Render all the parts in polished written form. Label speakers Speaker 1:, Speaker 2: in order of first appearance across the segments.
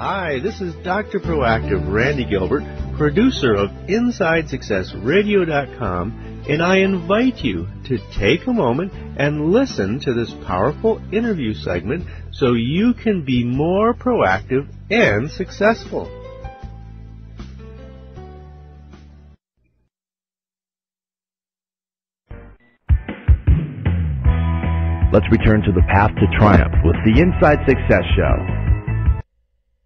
Speaker 1: Hi, this is Dr. Proactive Randy Gilbert, producer of InsideSuccessRadio.com, and I invite you to take a moment and listen to this powerful interview segment so you can be more proactive and successful.
Speaker 2: Let's return to the path to triumph with the Inside Success Show.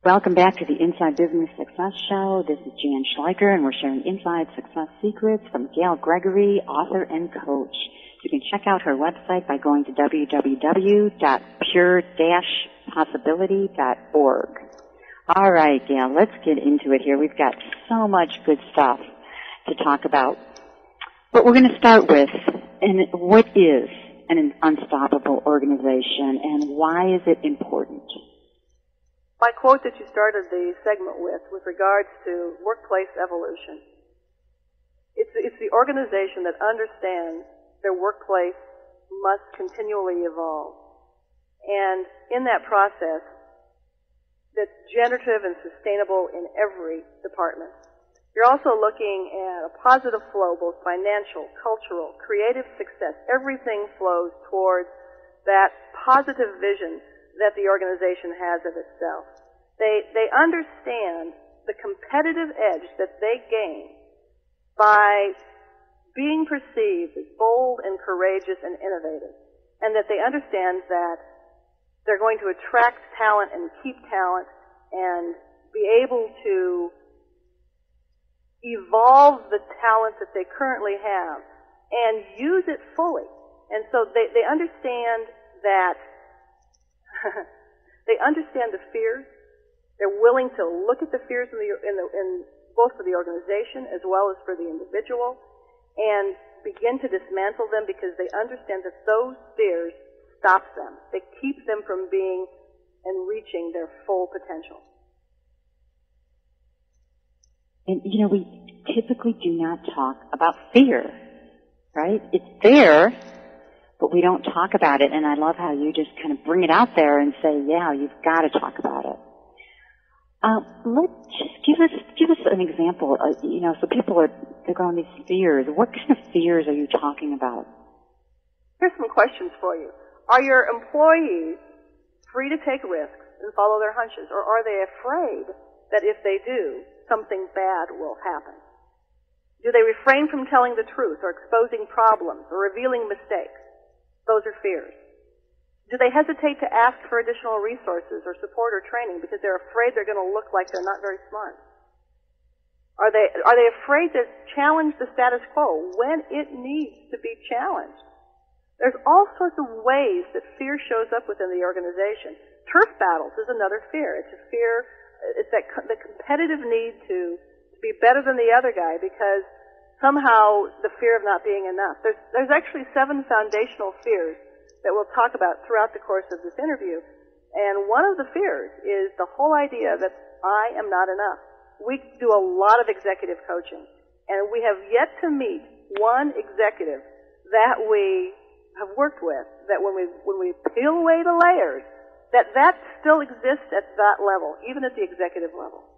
Speaker 3: Welcome back to the Inside Business Success Show. This is Jan Schleicher, and we're sharing inside success secrets from Gayle Gregory, author and coach. You can check out her website by going to www.pure-possibility.org. All right, Gayle, let's get into it here. We've got so much good stuff to talk about. But we're going to start with, and what is an unstoppable organization, and why is it important?
Speaker 4: My quote that you started the segment with regards to workplace evolution, it's the organization that understands their workplace must continually evolve. And in that process, that's generative and sustainable in every department. You're also looking at a positive flow, both financial, cultural, creative success. Everything flows towards that positive vision that the organization has of itself. They understand the competitive edge that they gain by being perceived as bold and courageous and innovative, and that they understand that they're going to attract talent and keep talent and be able to evolve the talent that they currently have and use it fully. And so they understand that they understand the fears. They're willing to look at the fears in both for the organization as well as for the individual and begin to dismantle them, because they understand that those fears stop them. They keep them from being and reaching their full potential.
Speaker 3: And, you know, we typically do not talk about fear, right? It's there, but we don't talk about it, and I love how you just kind of bring it out there and say, yeah, you've got to talk about it. Let's just give us an example. You know, so people they're going these fears. What kind of fears are you talking about?
Speaker 4: Here's some questions for you. Are your employees free to take risks and follow their hunches, or are they afraid that if they do, something bad will happen? Do they refrain from telling the truth or exposing problems or revealing mistakes? Those are fears. Do they hesitate to ask for additional resources or support or training because they're afraid they're going to look like they're not very smart? Are they afraid to challenge the status quo when it needs to be challenged? There's all sorts of ways that fear shows up within the organization. Turf battles is another fear. It's a fear, it's the competitive need to be better than the other guy because somehow the fear of not being enough. There's actually 7 foundational fears that we'll talk about throughout the course of this interview. And one of the fears is the whole idea that I am not enough. We do a lot of executive coaching, and we have yet to meet one executive that we have worked with, that when we peel away the layers, that still exists at that level, even at the executive level.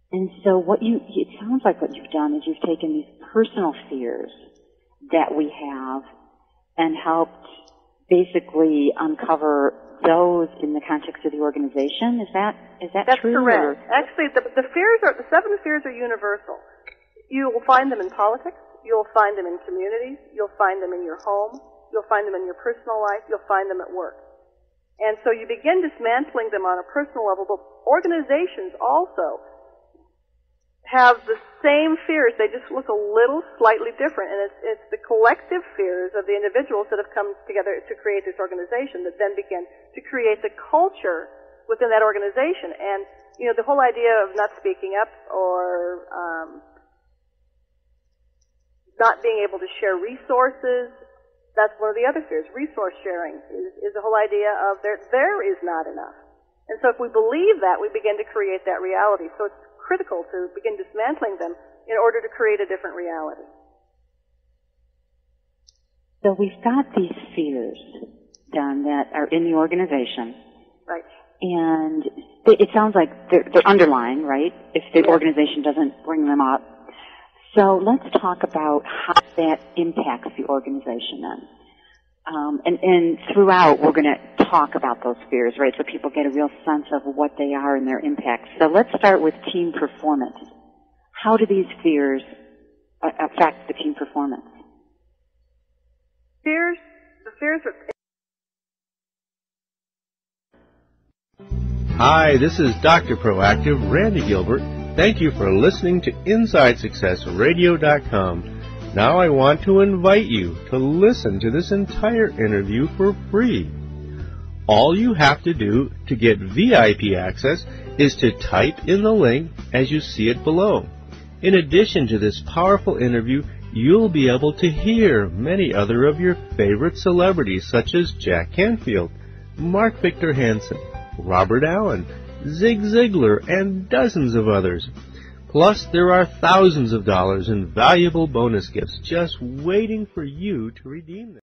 Speaker 3: And so it sounds like what you've done is you've taken these personal fears that we have and helped basically uncover those in the context of the organization. Is that
Speaker 4: That's
Speaker 3: true?
Speaker 4: Correct. Actually, the 7 fears are universal. You will find them in politics. You'll find them in communities. You'll find them in your home. You'll find them in your personal life. You'll find them at work. And so you begin dismantling them on a personal level, but organizations also have the same fears. They just look a little slightly different, and it's the collective fears of the individuals that have come together to create this organization that then begin to create the culture within that organization. And, you know, the whole idea of not speaking up or not being able to share resources, that's one of the other fears. Resource sharing is the whole idea of there is not enough. And so if we believe that, we begin to create that reality. So it's critical to begin dismantling them in order to create a different reality.
Speaker 3: So we've got these fears done that are in the organization.
Speaker 4: Right.
Speaker 3: And it sounds like they're underlying, right, if the organization doesn't bring them up. So let's talk about how that impacts the organization then. And throughout, we're going to talk about those fears, right, so people get a real sense of what they are and their impact. So let's start with team performance. How do these fears affect the team performance?
Speaker 4: The fears are...
Speaker 1: Hi, this is Dr. Proactive, Randy Gilbert. Thank you for listening to InsideSuccessRadio.com. Now I want to invite you to listen to this entire interview for free. All you have to do to get VIP access is to type in the link as you see it below. In addition to this powerful interview, you'll be able to hear many other of your favorite celebrities such as Jack Canfield, Mark Victor Hansen, Robert Allen, Zig Ziglar, and dozens of others. Plus, there are thousands of dollars in valuable bonus gifts just waiting for you to redeem them.